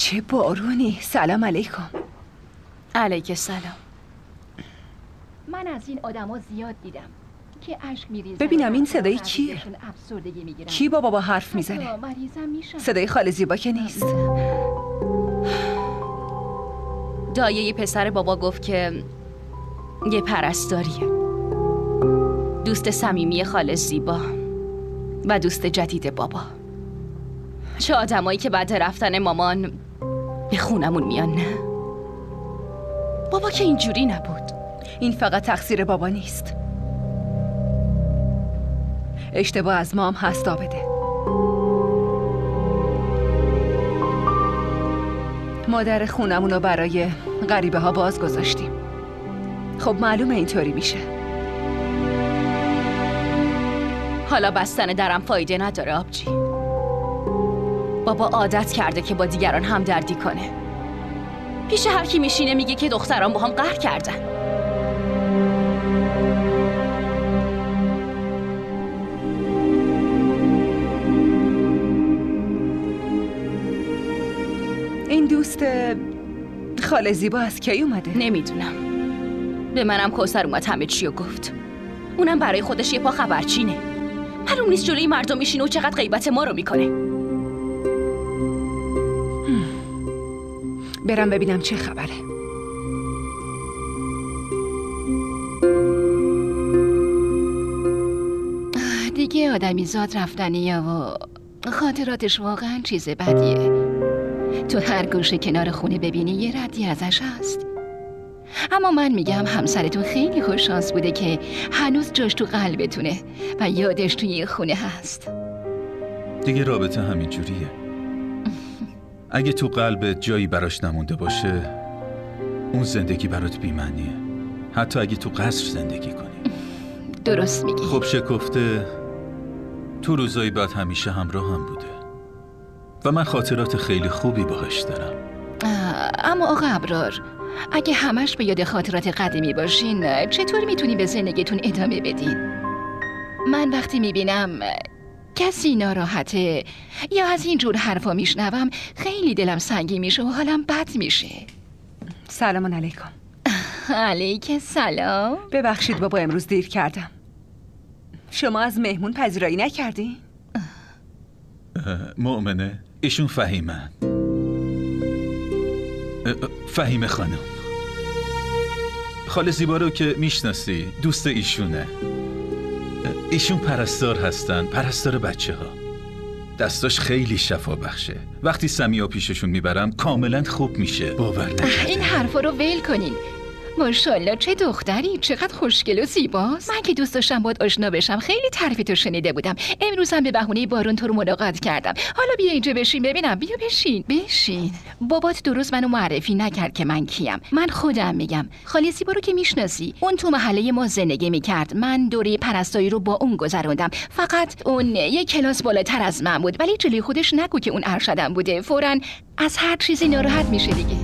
چه بارونی. سلام علیکم. علیک سلام. من از این آدما زیاد دیدم که اشک میریزن. ببینم این صدای کیه؟ کی با بابا حرف میزنه؟ صدای خاله زیبا که نیست. دایه پسر بابا گفت که یه پرستاریه، دوست صمیمی خاله زیبا و دوست جدید بابا. چه آدمایی که بعد رفتن مامان به خونمون میان. نه بابا که اینجوری نبود. این فقط تقصیر بابا نیست، اشتباه از ما هم هست. آبده ما در خونمون رو برای غریبه ها باز گذاشتیم. خب معلومه اینطوری میشه. حالا بستن درم فایده نداره آبجی. بابا عادت کرده که با دیگران همدردی کنه. پیش هر کی میشینه میگه که دختران با هم قهر کردن. این دوست خاله زیبا از کی اومده؟ نمیدونم. به منم کوثر اومد همه چی رو گفت. اونم برای خودش یه پا خبرچینه. معلوم نیست جلوی مردم میشینه و چقدر غیبت ما رو میکنه. برم ببینم چه خبره. دیگه آدمی زاد رفتنیه و خاطراتش واقعا چیز بدیه. تو هر گوشه کنار خونه ببینی یه ردی ازش هست. اما من میگم همسرتون خیلی خوششانس بوده که هنوز جاش تو قلبتونه و یادش توی یه خونه هست. دیگه رابطه همین جوریه. اگه تو قلبت جایی براش نمونده باشه، اون زندگی برات بی‌معنیه. حتی اگه تو قصر زندگی کنی. درست میگی. خب شکفته تو روزایی بعد همیشه همراه هم بوده و من خاطرات خیلی خوبی باهاش دارم. اما آقا ابرار، اگه همش به یاد خاطرات قدیمی باشین، چطور میتونی به زندگیتون ادامه بدین؟ من وقتی میبینم کسی ناراحته یا از این جور حرفا میشنوم خیلی دلم سنگین میشه و حالم بد میشه. سلام علیکم. علیک سلام. ببخشید بابا امروز دیر کردم. شما از مهمون پذیرایی نکردین؟ مؤمنه ایشون فهیمه. فهیمه خانم. خاله زیبا رو که میشناسی دوست ایشونه. ایشون پرستار هستن، پرستار بچه ها. دستاش خیلی شفا بخشه. وقتی سمیعا پیششون میبرم کاملا خوب میشه. باور نکرده. این حرفا رو ول کنین. ماشاءالله چه دختری، چقدر خوشگل و زیباست. من که دوست داشتم باهات آشنا بشم، خیلی تعریفتو شنیده بودم. امروز هم به بهونه بارون تو رو ملاقات کردم. حالا بیا اینجا بشین ببینم. بیا بشین. بابات درست منو معرفی نکرد که من کیم. من خودم میگم. خاله زیبا رو که میشناسی، اون تو محله ما زندگی میکرد. من دوره پرستاری رو با اون گذروندم. فقط اون یک کلاس بالاتر از من بود، ولی جلوی خودش نگو که اون ارشدم بوده. فوراً از هر چیزی ناراحت میشه دیگه.